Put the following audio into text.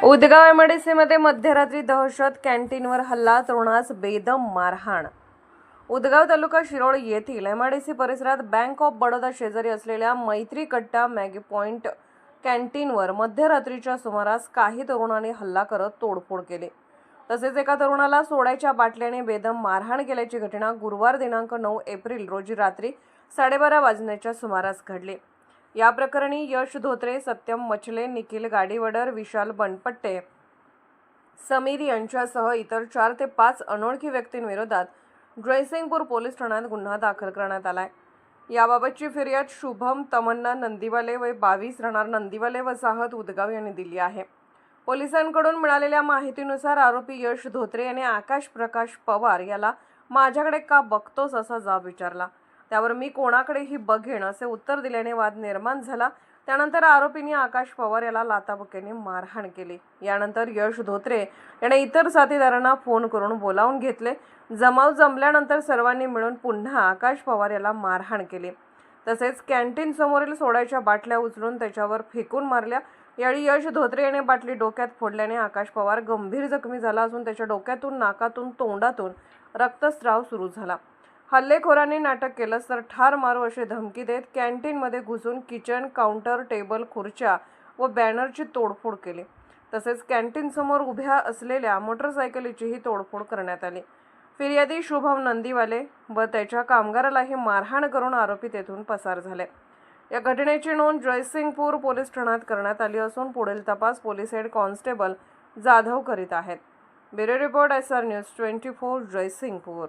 उदगाव एमआयडीसीमध्ये मध्यरात्री दहशत, कॅन्टीनवर हल्ला, तरुणास बेदम मारहाण। उदगाव तालुका शिरोळ येथील एमआयडीसी परिसरात बँक ऑफ बडोदा शेजारी असलेल्या मैत्री कट्टा मॅगी पॉइंट कॅन्टीनवर मध्यरात्रीच्या सुमारास काही तरुणांनी हल्ला करत तोडफोड केली। तसेच एका तरुणाला सोड्याच्या बाटल्याने बेदम मारहाण केल्याची घटना गुरुवार दिनांक 9 एप्रिल रोजी रात्री 12:30 वाजण्याच्या सुमारास घडली। या प्रकरणी यश धोत्रे, सत्यम मचले, निखिल गाडीवडर, विशाल बनपट्टे, समीर यांच्यासह इतर 4 ते 5 अनोळखी व्यक्तींविरोधात जयसिंगपूर पोलीस ठाण्यात गुन्हा दाखल करण्यात आलाय। याबाबतची फिर्याद शुभम तमन्ना नंदीवाले वय 22 राहणार नंदीवाले वसाहत उदगाव यांनी दिली आहे। पोलिसांकडून मिळालेल्या माहितीनुसार आरोपी यश धोत्रे याने आकाश प्रकाश पवार याला माझ्याकडे का बघतोस असा जाब विचारला। त्यावर मी कोणाकडेही बघेन असे उत्तर दिल्याने वाद निर्माण झाला। त्यानंतर आरोपींनी आकाश पवार याला लाथाबुक्क्याने मारहाण केली। यानंतर यश धोत्रे याने इतर साथीदारांना फोन करून बोलावून घेतले। जमाव जमल्यानंतर सर्वांनी मिळून पुन्हा आकाश पवार याला मारहाण केली। तसेच कॅन्टीन समोरील सोड्याच्या बाटल्या उचलून त्याच्यावर फेकून मारल्या। यावेळी यश धोत्रे याने बाटली डोक्यात फोडल्याने आकाश पवार गंभीर जखमी झाला असून त्याच्या डोक्यातून, नाकातून, तोंडातून रक्तस्राव सुरू झाला। हल्लेखोरांनी नाटक केलंस तर ठार मारू अशी धमकी देत कॅन्टीनमध्ये घुसून किचन, काउंटर, टेबल, खुर्च्या व बॅनरची तोडफोड केली। तसेच कॅन्टीन समोर उभ्या असलेल्या मोटरसायकलीचीही तोडफोड करण्यात आली। फिर्यादी शुभम नंदीवाले व त्याच्या कामगारालाही मारहाण करून आरोपी तेथून पसार झाले। या घटनेची नोंद जयसिंगपूर पोलीस ठाण्यात करण्यात आली असून पुढील तपास पोलीस हेड कॉन्स्टेबल जाधव करीत आहेत। Bureau report SR news 24 Jaysingpur.